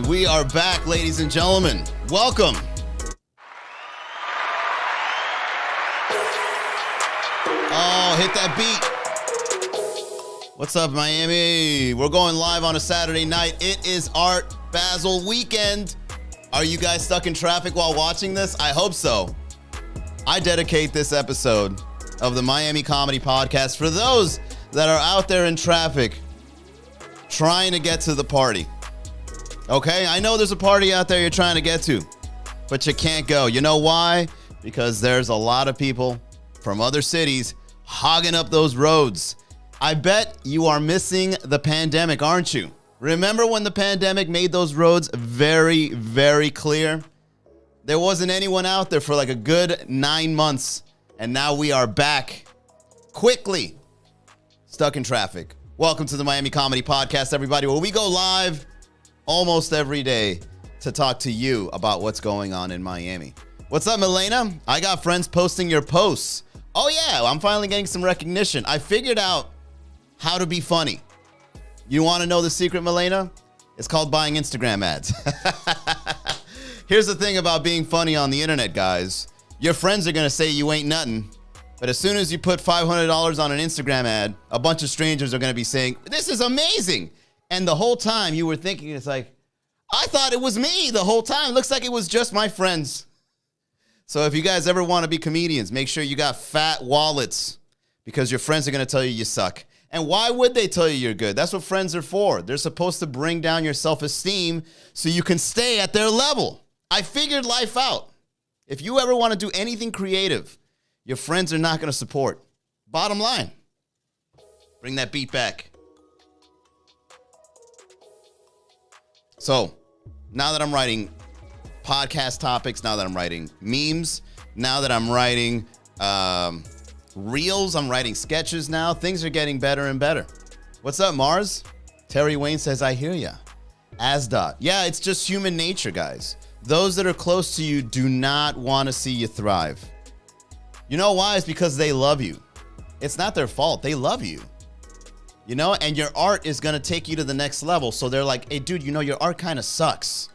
We are back, ladies and gentlemen. Welcome. Oh, hit that beat. What's up, Miami? We're going live on a Saturday night. It is Art Basel weekend. Are you guys stuck in traffic while watching this? I hope so. I dedicate this episode of the Miami Comedy Podcast for those that are out there in traffic trying to get to the party. Okay, I know there's a party out there you're trying to get to, but you can't go. You know why? Because there's a lot of people from other cities hogging up those roads. I bet you are missing the pandemic, aren't you? Remember when the pandemic made those roads very, very clear? There wasn't anyone out there for like a good 9 months, and now we are back quickly stuck in traffic. Welcome to the Miami Comedy Podcast, everybody, where we go live almost every day to talk to you about what's going on in Miami. What's up, Milena? I got friends posting your posts. Oh yeah, I'm finally getting some recognition. I figured out how to be funny. You want to know the secret, Milena? It's called buying Instagram ads. Here's the thing about being funny on the internet, guys. Your friends are going to say you ain't nothing, but as soon as you put $500 on an Instagram ad, a bunch of strangers are going to be saying, this is amazing. And the whole time you were thinking, it's like, I thought it was me the whole time. Looks like it was just my friends. So if you guys ever want to be comedians, make sure you got fat wallets because your friends are going to tell you you suck. And why would they tell you you're good? That's what friends are for. They're supposed to bring down your self-esteem so you can stay at their level. I figured life out. If you ever want to do anything creative, your friends are not going to support. Bottom line. Bring that beat back. So, now that I'm writing podcast topics, now that I'm writing memes, now that I'm writing reels, I'm writing sketches now, things are getting better and better. What's up, Mars? Terry Wayne says, I hear ya. Asdot. Yeah, it's just human nature, guys. Those that are close to you do not want to see you thrive. You know why? It's because they love you. It's not their fault. They love you. You know, and your art is going to take you to the next level. So they're like, hey, dude, you know, your art kind of sucks.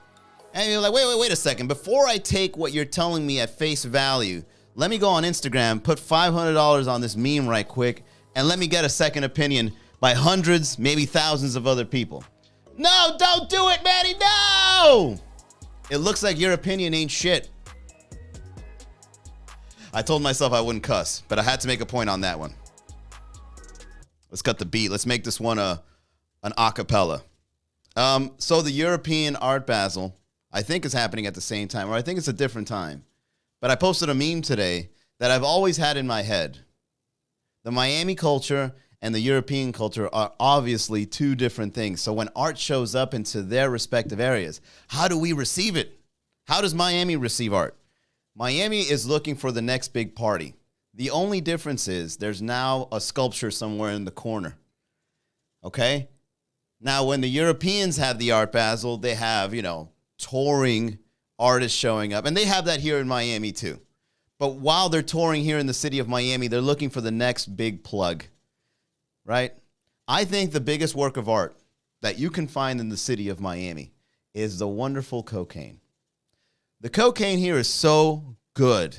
And you're like, wait a second. Before I take what you're telling me at face value, let me go on Instagram, put $500 on this meme right quick, and let me get a second opinion by hundreds, maybe thousands of other people. No, don't do it, Manny, no! It looks like your opinion ain't shit. I told myself I wouldn't cuss, but I had to make a point on that one. Let's cut the beat. Let's make this one an acapella. So the European Art Basel, I think is happening at the same time, or I think it's a different time. But I posted a meme today that I've always had in my head. The Miami culture and the European culture are obviously two different things. So when art shows up into their respective areas, how do we receive it? How does Miami receive art? Miami is looking for the next big party. The only difference is there's now a sculpture somewhere in the corner. Okay? Now, when the Europeans have the Art Basel, they have, you know, touring artists showing up. And they have that here in Miami too. But while they're touring here in the city of Miami, they're looking for the next big plug. Right? I think the biggest work of art that you can find in the city of Miami is the wonderful cocaine. The cocaine here is so good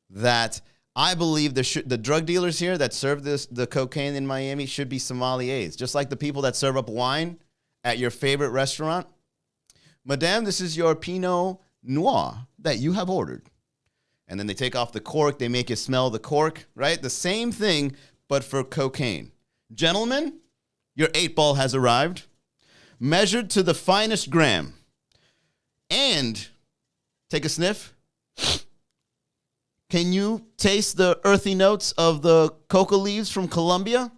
that I believe the drug dealers here that serve the cocaine in Miami should be sommeliers, just like the people that serve up wine at your favorite restaurant. Madame, this is your Pinot Noir that you have ordered. And then they take off the cork. They make you smell the cork, right? The same thing, but for cocaine. Gentlemen, your 8-ball has arrived, measured to the finest gram. And take a sniff. Can you taste the earthy notes of the coca leaves from Colombia?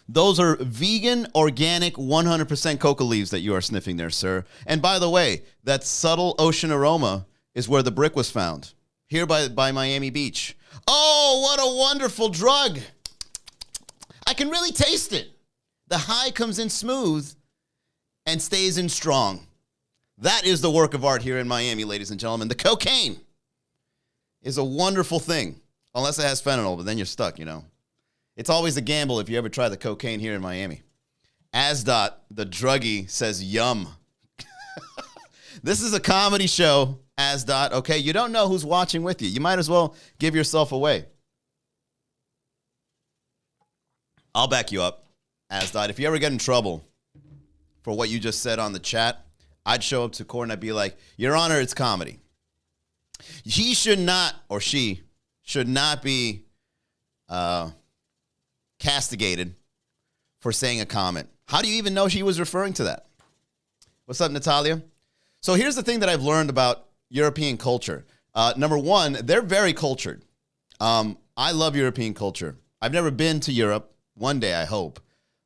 Those are vegan, organic, 100% coca leaves that you are sniffing there, sir. And by the way, that subtle ocean aroma is where the brick was found, here by Miami Beach. Oh, what a wonderful drug. I can really taste it. The high comes in smooth and stays in strong. That is the work of art here in Miami, ladies and gentlemen. The cocaine is a wonderful thing, unless it has fentanyl, but then you're stuck, you know. It's always a gamble if you ever try the cocaine here in Miami. Asdot, the druggie, says yum. This is a comedy show, Asdot, okay? You don't know who's watching with you. You might as well give yourself away. I'll back you up, Asdot. If you ever get in trouble for what you just said on the chat, I'd show up to court and I'd be like, Your Honor, it's comedy. He should not, or she should not be castigated for saying a comment. How do you even know she was referring to that? What's up, Natalia? So here's the thing that I've learned about European culture. Number one, they're very cultured. I love European culture. I've never been to Europe. One day, I hope.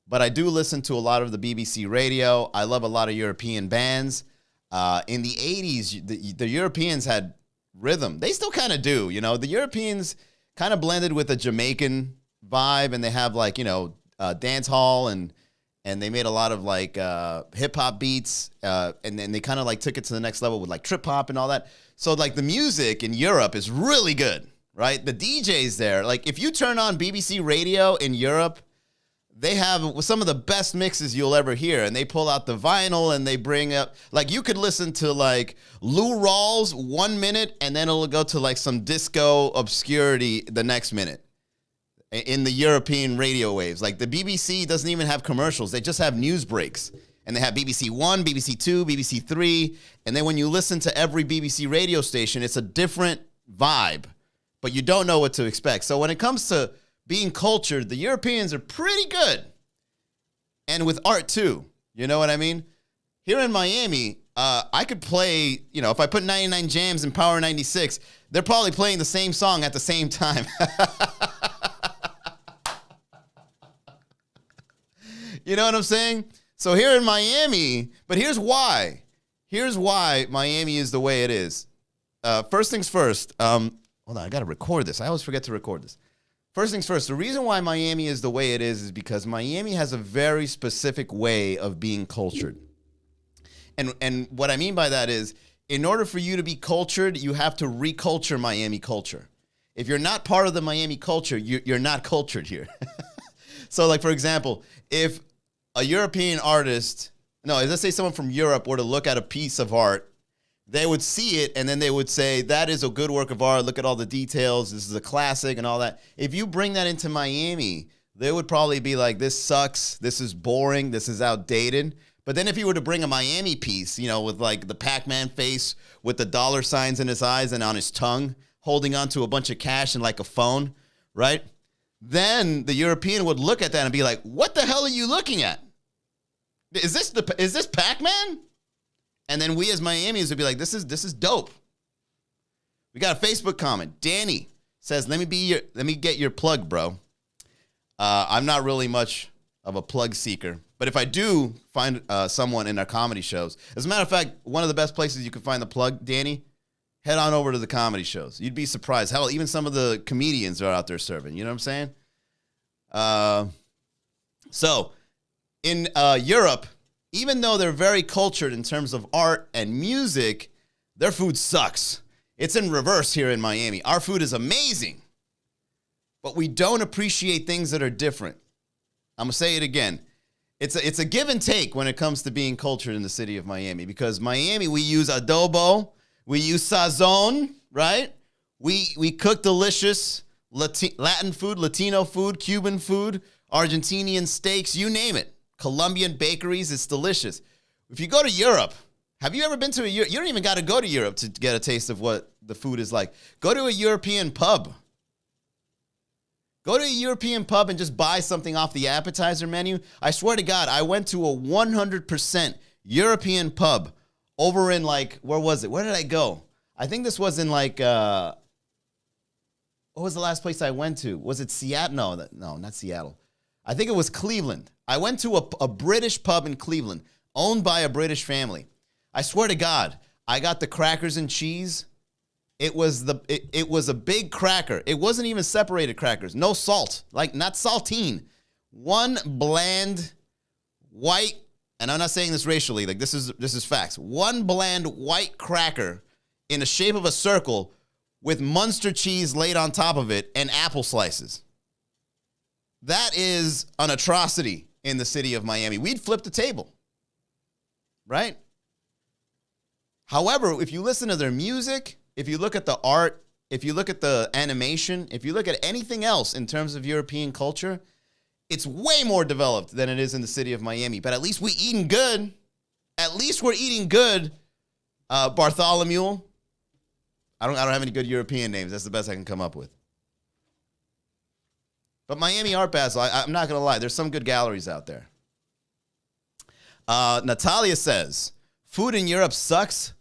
But I do listen to a lot of the BBC radio. I love a lot of European bands. In the 80s, the Europeans had rhythm. They still kind of do. You know, the Europeans kind of blended with a Jamaican vibe, and they have like, you know, dance hall, and they made a lot of like hip hop beats, and then they kind of like took it to the next level with like trip hop and all that. So like the music in Europe is really good, right? The DJs there, like if you turn on BBC radio in Europe, they have some of the best mixes you'll ever hear, and they pull out the vinyl and they bring up, like you could listen to like Lou Rawls 1 minute, and then it'll go to like some disco obscurity the next minute in the European radio waves. Like the BBC doesn't even have commercials. They just have news breaks, and they have BBC One, BBC Two, BBC Three. And then when you listen to every BBC radio station, it's a different vibe, but you don't know what to expect. So when it comes to being cultured, the Europeans are pretty good. And with art too. You know what I mean? Here in Miami, I could play, you know, if I put 99 Jams in Power 96, they're probably playing the same song at the same time. You know what I'm saying? So here in Miami, but here's why. Here's why Miami is the way it is. First things first. Hold on, I got to record this. I always forget to record this. First things first, the reason why Miami is the way it is because Miami has a very specific way of being cultured. And what I mean by that is, in order for you to be cultured, you have to reculture Miami culture. If you're not part of the Miami culture, you're not cultured here. So like, for example, if a European artist, let's say someone from Europe were to look at a piece of art, they would see it and then they would say, that is a good work of art. Look at all the details. This is a classic and all that. If you bring that into Miami, they would probably be like, this sucks. This is boring. This is outdated. But then if you were to bring a Miami piece, you know, with like the Pac-Man face with the dollar signs in his eyes and on his tongue, holding onto a bunch of cash and like a phone, right? Then the European would look at that and be like, what the hell are you looking at? Is this Pac-Man? And then we as Miamians would be like, this is dope. We got a Facebook comment. Danny says, let me get your plug, bro. I'm not really much of a plug seeker, but if I do find someone in our comedy shows, as a matter of fact, one of the best places you can find the plug, Danny, head on over to the comedy shows. You'd be surprised. Hell, even some of the comedians are out there serving. You know what I'm saying? So in Europe, even though they're very cultured in terms of art and music, their food sucks. It's in reverse here in Miami. Our food is amazing, but we don't appreciate things that are different. I'm going to say it again. It's a give and take when it comes to being cultured in the city of Miami, because Miami, we use adobo, we use sazon, right? We cook delicious Latin food, Latino food, Cuban food, Argentinian steaks, you name it. Colombian bakeries, it's delicious. If you go to Europe, have you ever been to you don't even got to go to Europe to get a taste of what the food is like. Go to a European pub. Go to a European pub and just buy something off the appetizer menu. I swear to God, I went to a 100% European pub over in like, where was it? Where did I go? I think this was in like, what was the last place I went to? Was it Seattle? No, not Seattle. I think it was Cleveland. I went to a British pub in Cleveland, owned by a British family. I swear to God, I got the crackers and cheese. It was a big cracker. It wasn't even separated crackers. No salt, like not saltine. One bland white, and I'm not saying this racially, like this is facts. One bland white cracker in the shape of a circle with Munster cheese laid on top of it and apple slices. That is an atrocity in the city of Miami. We'd flip the table, right? However, if you listen to their music, if you look at the art, if you look at the animation, if you look at anything else in terms of European culture, it's way more developed than it is in the city of Miami. But at least we're eating good. At least we're eating good, Bartholomew. I don't have any good European names. That's the best I can come up with. But Miami Art Basel, I'm not going to lie. There's some good galleries out there. Natalia says, food in Europe sucks.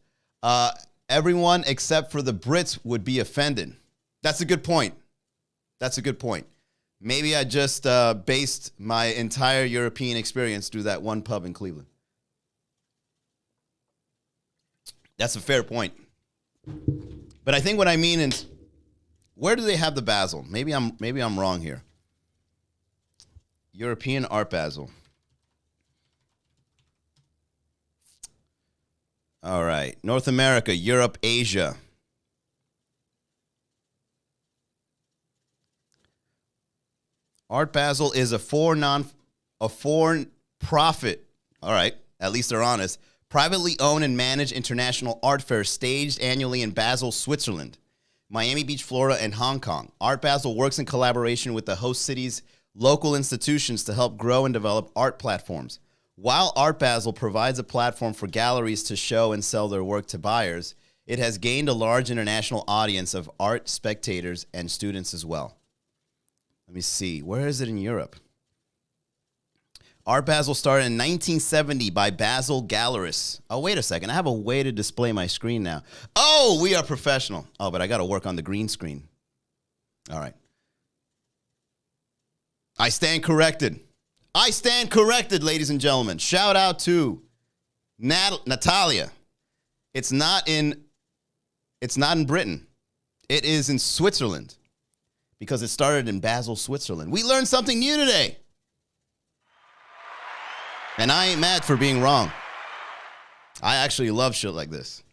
Everyone except for the Brits would be offended. That's a good point. That's a good point. Maybe I just based my entire European experience through that one pub in Cleveland. That's a fair point. But I think what I mean is, where do they have the Basel? Maybe I'm wrong here. European Art Basel. All right. North America, Europe, Asia. Art Basel is a foreign profit. All right. At least they're honest. Privately owned and managed international art fair staged annually in Basel, Switzerland, Miami Beach, Florida, and Hong Kong. Art Basel works in collaboration with the host city's local institutions to help grow and develop art platforms. While Art Basel provides a platform for galleries to show and sell their work to buyers, it has gained a large international audience of art spectators and students as well. Let me see. Where is it in Europe? Art Basel started in 1970 by Basel gallerists. Oh, wait a second. I have a way to display my screen now. Oh, we are professional. Oh, but I got to work on the green screen. All right. I stand corrected. I stand corrected, ladies and gentlemen. Shout out to Natalia. It's not in Britain. It is in Switzerland because it started in Basel, Switzerland. We learned something new today. And I ain't mad for being wrong. I actually love shit like this.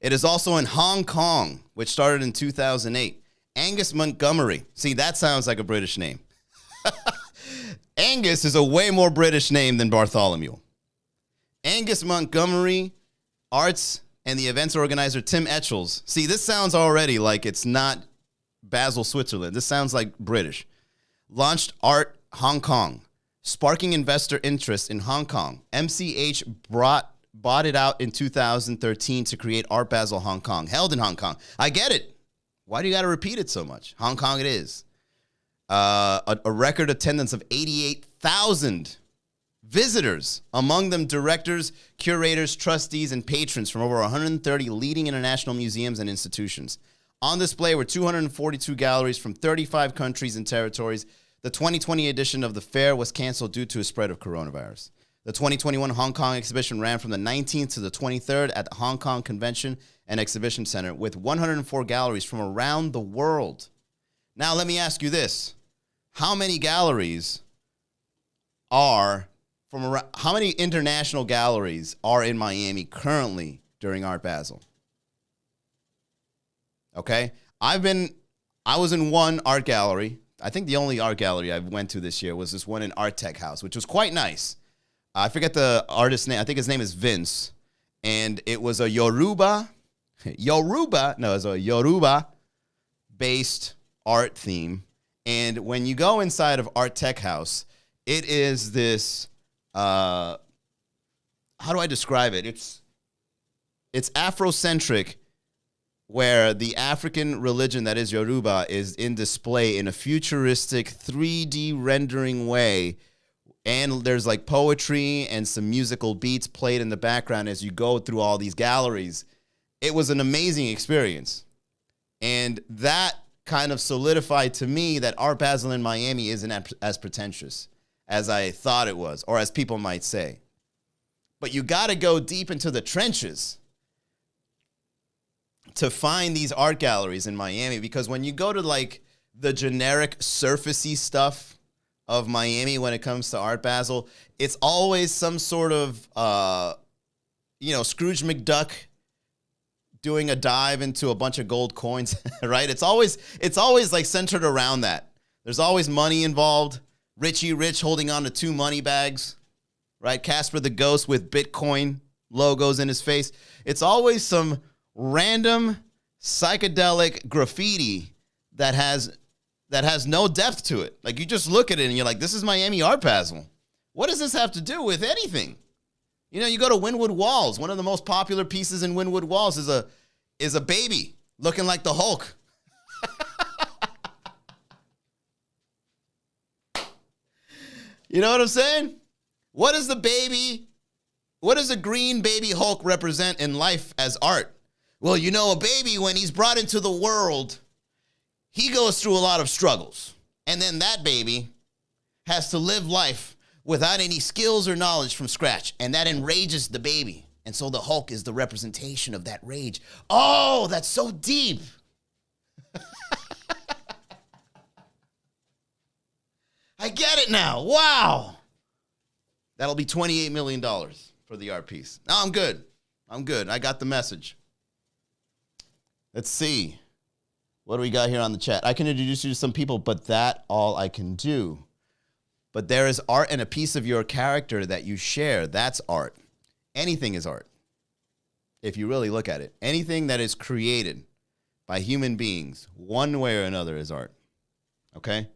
It is also in Hong Kong, which started in 2008. Angus Montgomery. See, that sounds like a British name. Angus is a way more British name than Bartholomew. Angus Montgomery Arts and the events organizer Tim Etchells. See, this sounds already like it's not Basel, Switzerland. This sounds like British. Launched Art Hong Kong, sparking investor interest in Hong Kong. MCH bought it out in 2013 to create Art Basel Hong Kong, held in Hong Kong. I get it. Why do you got to repeat it so much? Hong Kong it is. A record attendance of 88,000 visitors, among them directors, curators, trustees, and patrons from over 130 leading international museums and institutions. On display were 242 galleries from 35 countries and territories. The 2020 edition of the fair was canceled due to a spread of coronavirus. The 2021 Hong Kong exhibition ran from the 19th to the 23rd at the Hong Kong Convention and Exhibition Center with 104 galleries from around the world. Now, let me ask you this. How many galleries are from around, how many international galleries are in Miami currently during Art Basel? Okay. I was in one art gallery. I think the only art gallery I went to this year was this one in Art Tech House, which was quite nice. I forget the artist's name. I think his name is Vince. And it was a Yoruba-based art theme. And when you go inside of Art Tech House, it is this, how do I describe it? It's Afrocentric, where the African religion that is Yoruba is in display in a futuristic 3D rendering way. And there's like poetry and some musical beats played in the background as you go through all these galleries. It was an amazing experience. And that kind of solidified to me that Art Basel in Miami isn't as pretentious as I thought it was, or as people might say. But you got to go deep into the trenches to find these art galleries in Miami, because when you go to like the generic surfacey stuff of Miami when it comes to Art Basel, it's always some sort of, Scrooge McDuck doing a dive into a bunch of gold coins, right? It's always like centered around that. There's always money involved. Richie Rich holding on to 2 money bags, right? Casper the Ghost with Bitcoin logos in his face. It's always some random psychedelic graffiti that has no depth to it. Like, you just look at it and you're like, this is Miami Art Basel. What does this have to do with anything? You know, you go to Wynwood Walls. One of the most popular pieces in Wynwood Walls is a baby looking like the Hulk. You know what I'm saying? What does a green baby Hulk represent in life as art? Well, you know, a baby, when he's brought into the world, he goes through a lot of struggles. And then that baby has to live life without any skills or knowledge from scratch. And that enrages the baby. And so the Hulk is the representation of that rage. Oh, that's so deep. I get it now. Wow. That'll be $28 million for the art piece. No, I'm good. I got the message. Let's see. What do we got here on the chat? I can introduce you to some people, but that's all I can do. But there is art in a piece of your character that you share. That's art. Anything is art. If you really look at it. Anything that is created by human beings, one way or another, is art. Okay?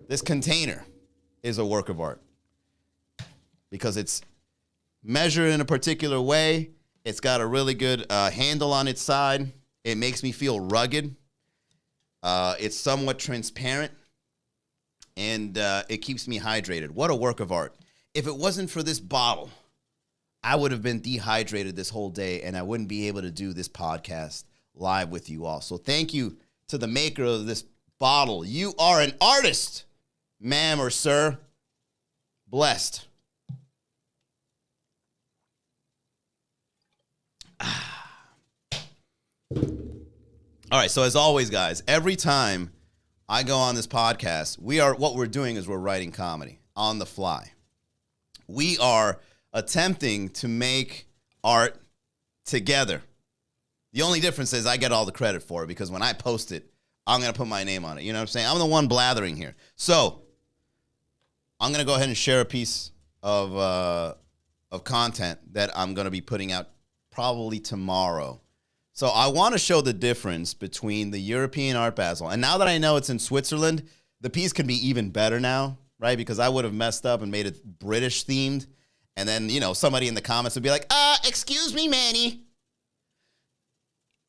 This container is a work of art because it's measured in a particular way. It's got a really good handle on its side. It makes me feel rugged. It's somewhat transparent, and it keeps me hydrated. What a work of art. If it wasn't for this bottle, I would have been dehydrated this whole day, and I wouldn't be able to do this podcast live with you all. So thank you to the maker of this bottle. You are an artist, ma'am or sir. Blessed. All right, so as always, guys, every time I go on this podcast, what we're doing is we're writing comedy on the fly. We are attempting to make art together. The only difference is I get all the credit for it because when I post it, I'm going to put my name on it. You know what I'm saying? I'm the one blathering here. So I'm going to go ahead and share a piece of content that I'm going to be putting out probably tomorrow. So I want to show the difference between the European Art Basel. And now that I know it's in Switzerland, the piece can be even better now, right? Because I would have messed up and made it British themed. And then, you know, somebody in the comments would be like, excuse me, Manny.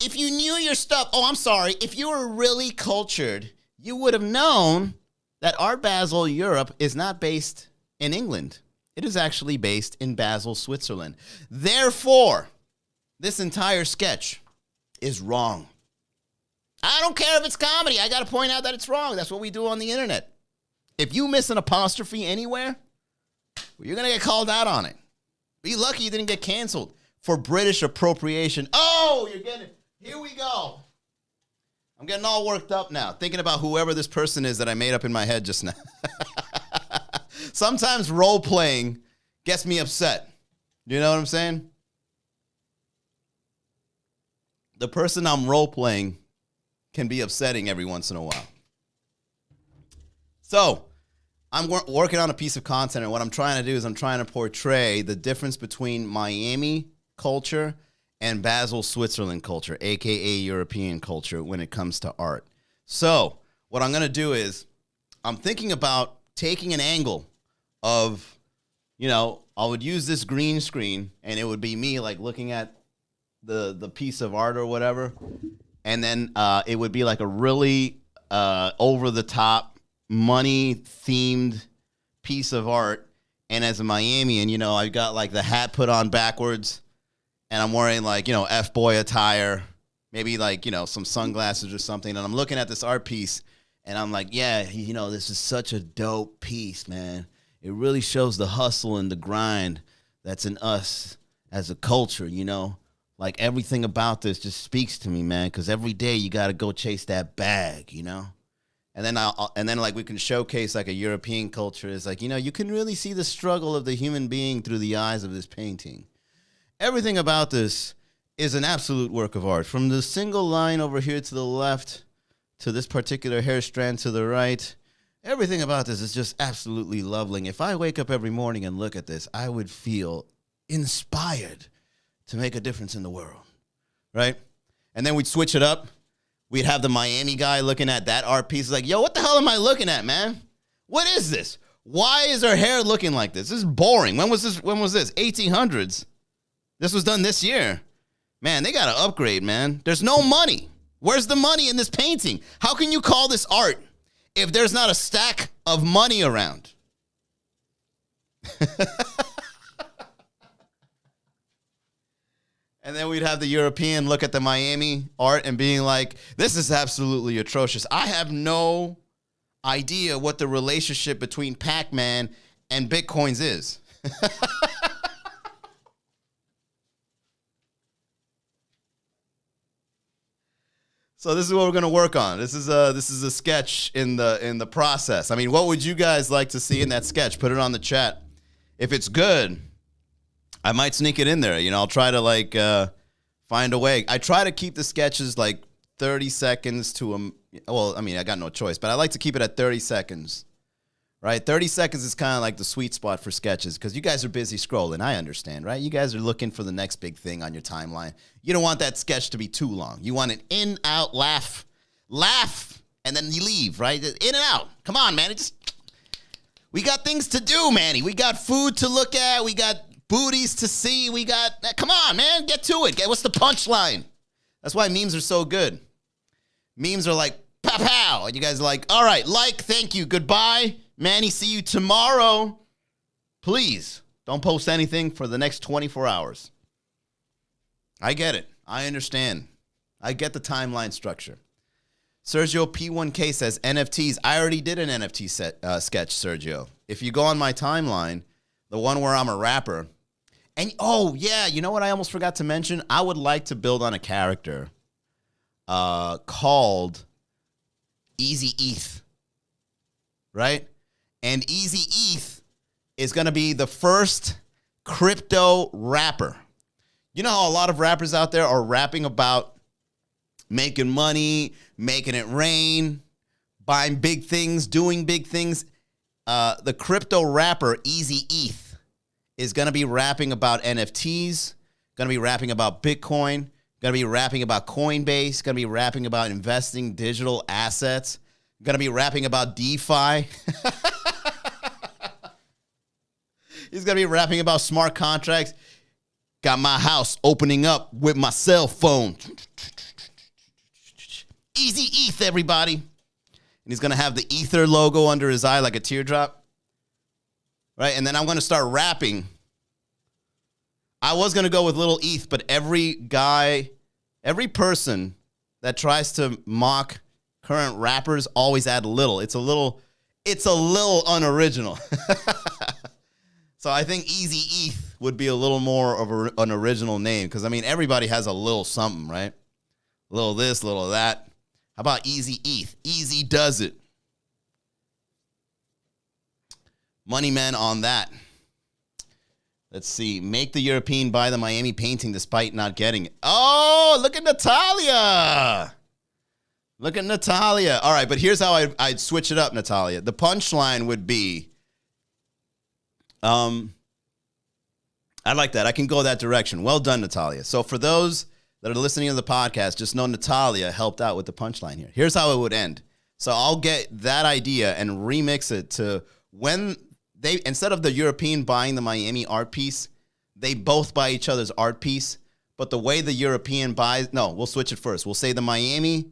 If you knew your stuff, I'm sorry. If you were really cultured, you would have known that Art Basel Europe is not based in England. It is actually based in Basel, Switzerland. Therefore, this entire sketch is wrong. I don't care if it's comedy. I got to point out that it's wrong. That's what we do on the internet. If you miss an apostrophe anywhere, well, you're going to get called out on it. Be lucky you didn't get canceled for British appropriation. Oh, you're getting it. Here we go. I'm getting all worked up now, thinking about whoever this person is that I made up in my head just now. Sometimes role-playing gets me upset. You know what I'm saying? The person I'm role-playing can be upsetting every once in a while. So I'm working on a piece of content, and what I'm trying to do is I'm trying to portray the difference between Miami culture and Basel, Switzerland culture, a.k.a. European culture, when it comes to art. So what I'm going to do is I'm thinking about taking an angle of, you know, I would use this green screen, and it would be me, like, looking at the piece of art or whatever, and then it would be like a really over-the-top, money-themed piece of art. And as a Miamian, you know, I got like the hat put on backwards, and I'm wearing like, you know, F-boy attire, maybe like, you know, some sunglasses or something, and I'm looking at this art piece, and I'm like, yeah, you know, this is such a dope piece, man. It really shows the hustle and the grind that's in us as a culture, you know. Like, everything about this just speaks to me, man, because every day you got to go chase that bag, you know? And then like we can showcase like a European culture is like, you know, you can really see the struggle of the human being through the eyes of this painting. Everything about this is an absolute work of art. From the single line over here to the left to this particular hair strand to the right, everything about this is just absolutely lovely. If I wake up every morning and look at this, I would feel inspired to make a difference in the world, right? And then we'd switch it up. We'd have the Miami guy looking at that art piece like, yo, what the hell am I looking at, man? What is this? Why is her hair looking like this? This is boring. When was this? 1800s. This was done this year. Man, they got to upgrade, man. There's no money. Where's the money in this painting? How can you call this art if there's not a stack of money around? And then we'd have the European look at the Miami art and being like, this is absolutely atrocious. I have no idea what the relationship between Pac-Man and Bitcoins is. So this is what we're going to work on. This is a sketch in the process. I mean, what would you guys like to see in that sketch? Put it on the chat. If it's good, I might sneak it in there. You know, I'll try to find a way. I try to keep the sketches like 30 seconds to well, I mean, I got no choice, but I like to keep it at 30 seconds. Right? 30 seconds is kind of like the sweet spot for sketches because you guys are busy scrolling. I understand, right? You guys are looking for the next big thing on your timeline. You don't want that sketch to be too long. You want an in, out, laugh, and then you leave, right? In and out. Come on, man. We got things to do, Manny. We got food to look at. We got booties to see. Come on, man. Get to it. What's the punchline? That's why memes are so good. Memes are like, pow, pow. And you guys are like, all right, thank you, goodbye. Manny, see you tomorrow. Please don't post anything for the next 24 hours. I get it. I understand. I get the timeline structure. Sergio P1K says NFTs. I already did an NFT sketch, Sergio. If you go on my timeline, the one where I'm a rapper, and oh yeah, you know what I almost forgot to mention? I would like to build on a character called Easy ETH, right? And Easy ETH is going to be the first crypto rapper. You know how a lot of rappers out there are rapping about making money, making it rain, buying big things, doing big things? The crypto rapper Easy ETH is going to be rapping about NFTs, going to be rapping about Bitcoin, going to be rapping about Coinbase, going to be rapping about investing digital assets, going to be rapping about DeFi. He's going to be rapping about smart contracts. Got my house opening up with my cell phone. Easy ETH, everybody. And he's going to have the Ether logo under his eye like a teardrop. Right? And then I'm going to start rapping. I was going to go with Little ETH, but every person that tries to mock current rappers always add little. It's a little unoriginal. So I think Easy ETH would be a little more of an original name because, I mean, everybody has a little something, right? A little this, a little that. How about Easy ETH? Easy does it. Money Man on that. Let's see. Make the European buy the Miami painting despite not getting it. Oh, look at Natalia. Look at Natalia. All right, but here's how I'd switch it up, Natalia. The punchline would be, I like that. I can go that direction. Well done, Natalia. So for those that are listening to the podcast, just know Natalia helped out with the punchline here. Here's how it would end. So I'll get that idea and remix it to when they, instead of the European buying the Miami art piece, they both buy each other's art piece. But the way the European buys, no, we'll switch it first. We'll say the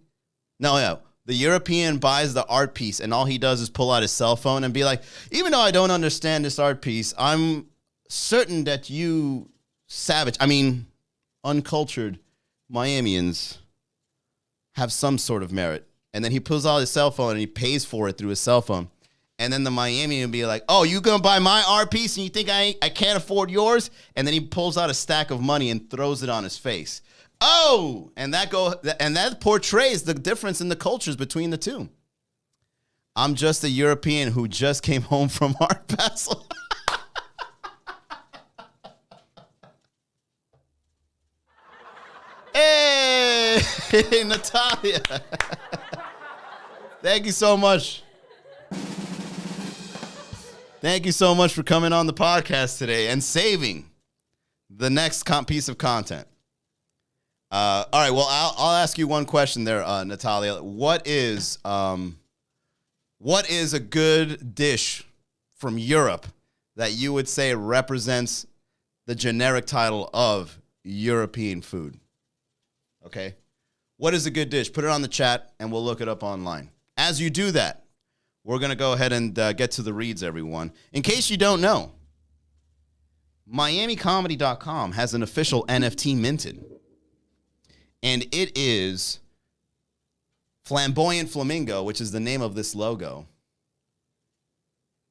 European buys the art piece, and all he does is pull out his cell phone and be like, even though I don't understand this art piece, I'm certain that you uncultured Miamians have some sort of merit. And then he pulls out his cell phone and he pays for it through his cell phone. And then the Miami will be like, oh, you going to buy my art piece and you think I can't afford yours? And then he pulls out a stack of money and throws it on his face. Oh, and that portrays the difference in the cultures between the two. I'm just a European who just came home from Art Basel. Hey, Natalia. Thank you so much. Thank you so much for coming on the podcast today and saving the next piece of content. All right, well, I'll ask you one question there, Natalia. What is a good dish from Europe that you would say represents the generic title of European food? Okay? What is a good dish? Put it on the chat, and we'll look it up online. As you do that, we're going to go ahead and get to the reads, everyone. In case you don't know, MiamiComedy.com has an official NFT minted. And it is Flamboyant Flamingo, which is the name of this logo.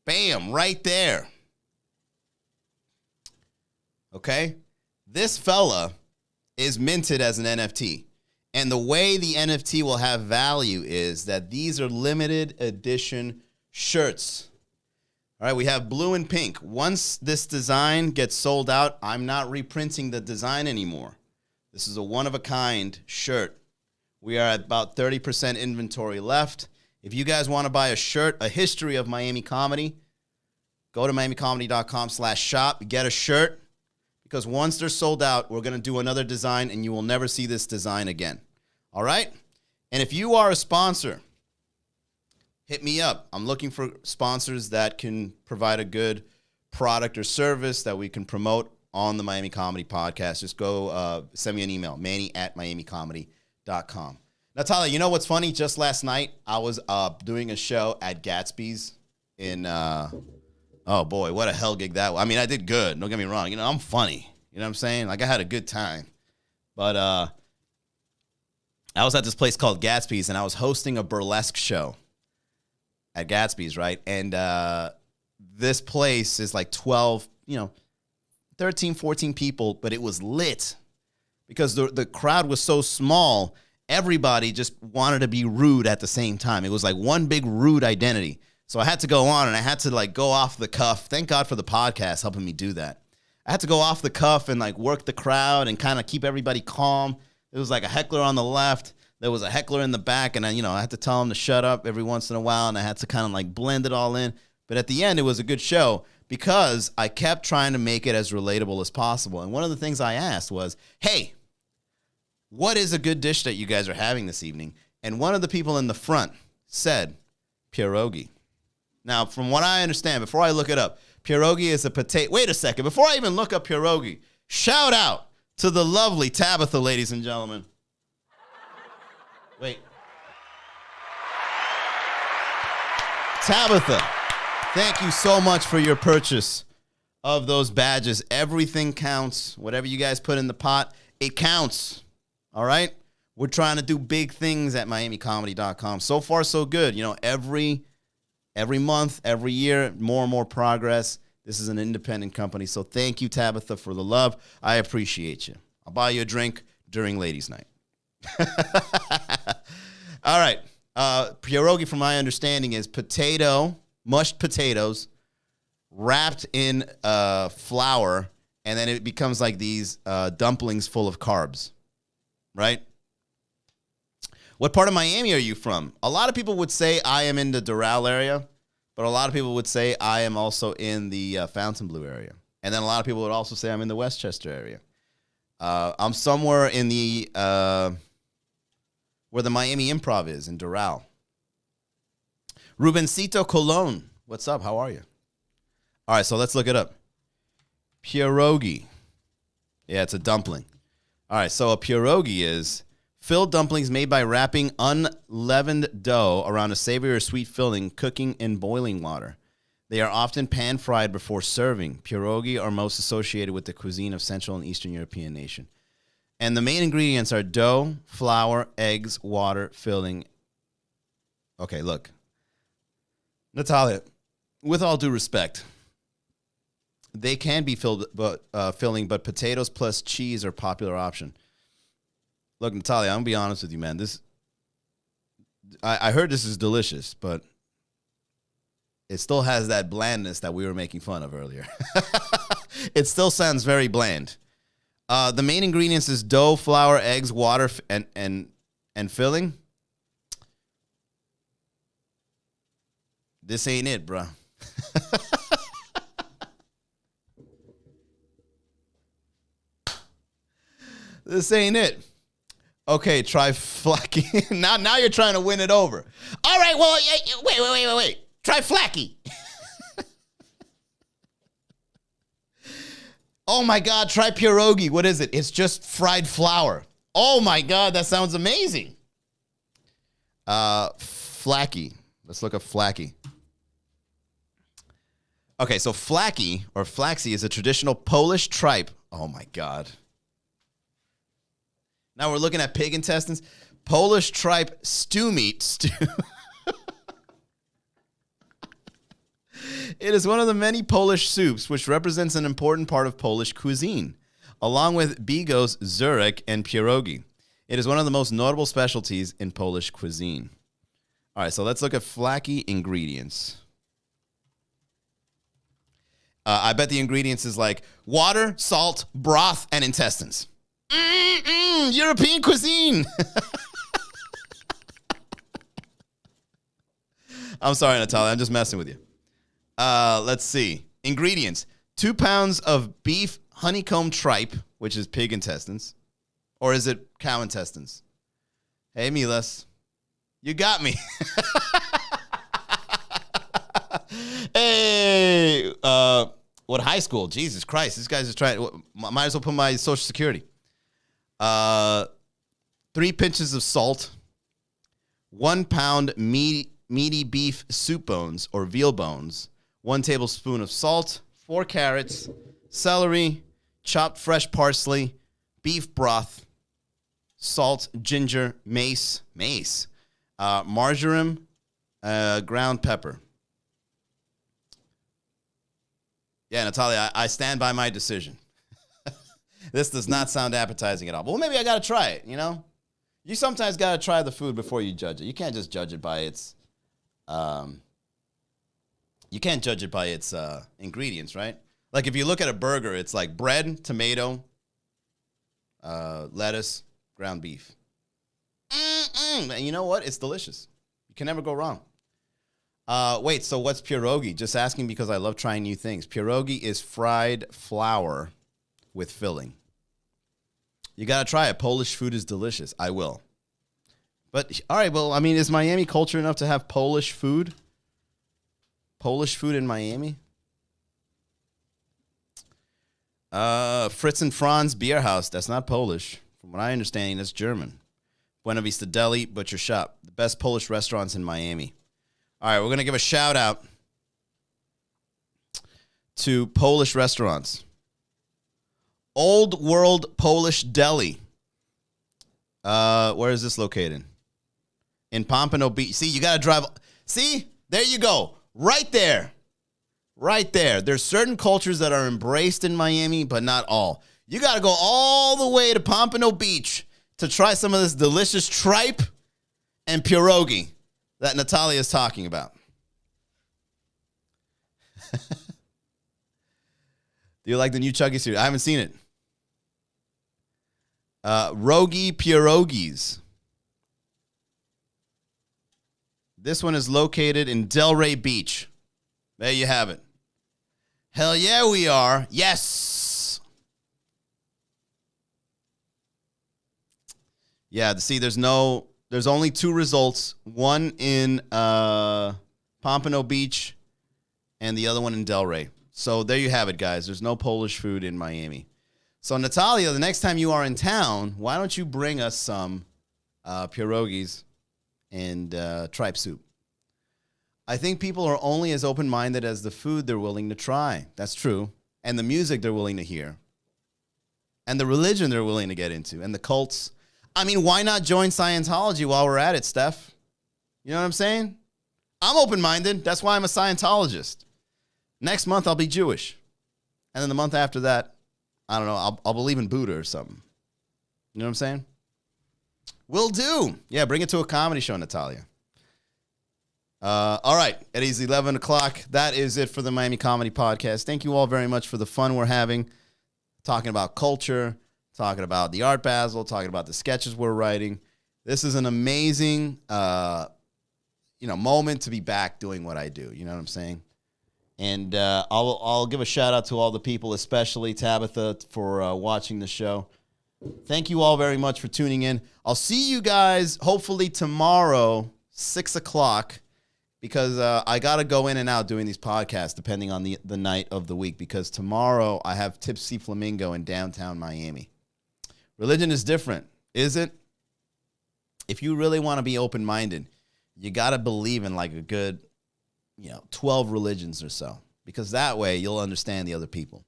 Bam, right there. Okay? This fella is minted as an NFT. And the way the NFT will have value is that these are limited edition shirts. All right, we have blue and pink. Once this design gets sold out, I'm not reprinting the design anymore. This is a one-of-a-kind shirt. We are at about 30% inventory left. If you guys want to buy a shirt, a history of Miami comedy, go to MiamiComedy.com/shop, get a shirt. Because once they're sold out, we're going to do another design, and you will never see this design again. All right? And if you are a sponsor, hit me up. I'm looking for sponsors that can provide a good product or service that we can promote on the Miami Comedy Podcast. Just go send me an email, manny@miamicomedy.com. Natalia, you know what's funny? Just last night, I was doing a show at Gatsby's in... oh, boy, what a hell gig that was. I mean, I did good. Don't get me wrong. You know, I'm funny. You know what I'm saying? Like, I had a good time. But I was at this place called Gatsby's, and I was hosting a burlesque show at Gatsby's, right? And this place is like 12, 13, 14 people, but it was lit because the crowd was so small, everybody just wanted to be rude at the same time. It was like one big rude identity. So I had to go on, and I had to, like, go off the cuff. Thank God for the podcast helping me do that. I had to go off the cuff and, like, work the crowd and kind of keep everybody calm. There was, like, a heckler on the left. There was a heckler in the back, and, I had to tell him to shut up every once in a while, and I had to kind of, like, blend it all in. But at the end, it was a good show because I kept trying to make it as relatable as possible. And one of the things I asked was, hey, what is a good dish that you guys are having this evening? And one of the people in the front said, pierogi. Now, from what I understand, before I look it up, pierogi is a potato. Wait a second. Before I even look up pierogi, shout out to the lovely Tabitha, ladies and gentlemen. Wait. Tabitha, thank you so much for your purchase of those badges. Everything counts. Whatever you guys put in the pot, it counts. All right? We're trying to do big things at MiamiComedy.com. So far, so good. Every month, every year, more and more progress. This is an independent company. So thank you, Tabitha, for the love. I appreciate you. I'll buy you a drink during ladies' night. All right. Pierogi, from my understanding, is mushed potatoes wrapped in flour, and then it becomes like these dumplings full of carbs, right? What part of Miami are you from? A lot of people would say I am in the Doral area, but a lot of people would say I am also in the Fontainebleau area. And then a lot of people would also say I'm in the Westchester area. I'm somewhere in the where the Miami Improv is, in Doral. Rubencito Colon, what's up? How are you? All right, so let's look it up. Pierogi. Yeah, it's a dumpling. All right, so a pierogi is filled dumplings made by wrapping unleavened dough around a savory or sweet filling, cooking in boiling water. They are often pan-fried before serving. Pierogi are most associated with the cuisine of Central and Eastern European nation. And the main ingredients are dough, flour, eggs, water, filling. Okay, look. Natalia, with all due respect, they can be filling, but potatoes plus cheese are a popular option. Look, Natalia, I'm going to be honest with you, man. I heard this is delicious, but it still has that blandness that we were making fun of earlier. It still sounds very bland. The main ingredients is dough, flour, eggs, water, and filling. This ain't it, bruh. This ain't it. Okay, try Flacky. Now you're trying to win it over. All right, well, wait. Try Flacky. Oh, my God, try pierogi. What is it? It's just fried flour. Oh my God, that sounds amazing. Flaky. Let's look up flaky. Okay, so flaky or flaxi is a traditional Polish tripe. Oh my God. Now we're looking at pig intestines. Polish tripe stew meat. It is one of the many Polish soups which represents an important part of Polish cuisine, along with bigos, zurek, and pierogi. It is one of the most notable specialties in Polish cuisine. All right, so let's look at flaky ingredients. I bet the ingredients is like water, salt, broth, and intestines. European cuisine. I'm sorry, Natalia. I'm just messing with you. Let's see. Ingredients. 2 pounds of beef honeycomb tripe, which is pig intestines. Or is it cow intestines? Hey, Milas. You got me. Hey. What high school? Jesus Christ. This guy's just trying. Might as well put my social security. 3 pinches of salt. 1 pound meaty beef soup bones or veal bones. 1 tablespoon of salt, 4 carrots, celery, chopped fresh parsley, beef broth, salt, ginger, mace, marjoram, ground pepper. Yeah, Natalia, I stand by my decision. This does not sound appetizing at all. Well, maybe I got to try it, you know? You sometimes got to try the food before you judge it. You can't just judge it by its... You can't judge it by its ingredients, right? Like if you look at a burger, it's like bread, tomato, lettuce, ground beef. And you know what? It's delicious. You can never go wrong. Wait, so what's pierogi? Just asking because I love trying new things. Pierogi is fried flour with filling. You got to try it. Polish food is delicious. I will. But, all right, well, I mean, is Miami culture enough to have Polish food? Polish food in Miami? Fritz and Franz Beer House. That's not Polish. From what I understand, that's German. Buena Vista Deli, Butcher Shop. The best Polish restaurants in Miami. All right, we're going to give a shout out to Polish restaurants. Old World Polish Deli. Where is this located? In Pompano Beach. See, you got to drive. See, there you go. Right there. Right there. There's certain cultures that are embraced in Miami, but not all. You got to go all the way to Pompano Beach to try some of this delicious tripe and pierogi that Natalia is talking about. Do you like the new Chucky series? I haven't seen it. Rogi Pierogies. This one is located in Delray Beach. There you have it. Hell yeah, we are. Yes. Yeah, see, there's only 2 results. One in Pompano Beach and the other one in Delray. So there you have it, guys. There's no Polish food in Miami. So, Natalia, the next time you are in town, why don't you bring us some pierogies and tripe soup? I think people are only as open-minded as the food they're willing to try. That's true. And the music they're willing to hear. And the religion they're willing to get into. And the cults. I mean, why not join Scientology while we're at it, Steph? You know what I'm saying? I'm open-minded. That's why I'm a Scientologist. Next month, I'll be Jewish. And then the month after that, I don't know, I'll believe in Buddha or something. You know what I'm saying? Will do. Yeah, bring it to a comedy show, Natalia. All right, it is 11 o'clock. That is it for the Miami Comedy Podcast. Thank you all very much for the fun we're having, talking about culture, talking about the Art Basel, talking about the sketches we're writing. This is an amazing, moment to be back doing what I do. You know what I'm saying? And I'll give a shout out to all the people, especially Tabitha, for watching the show. Thank you all very much for tuning in. I'll see you guys hopefully tomorrow, 6 o'clock, because I got to go in and out doing these podcasts depending on the night of the week, because tomorrow I have Tipsy Flamingo in downtown Miami. Religion is different. isn't, if you really want to be open-minded, you got to believe in like a good, 12 religions or so, because that way you'll understand the other people.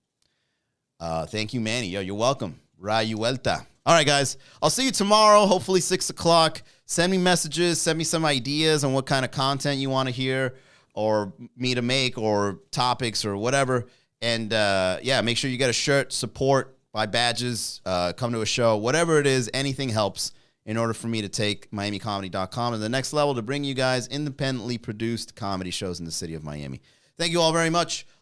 Thank you, Manny. Yo, you're welcome. Rayuelta. All right, guys. I'll see you tomorrow, hopefully 6 o'clock. Send me messages. Send me some ideas on what kind of content you want to hear or me to make or topics or whatever. And, make sure you get a shirt, support, buy badges, come to a show. Whatever it is, anything helps in order for me to take MiamiComedy.com to the next level to bring you guys independently produced comedy shows in the city of Miami. Thank you all very much.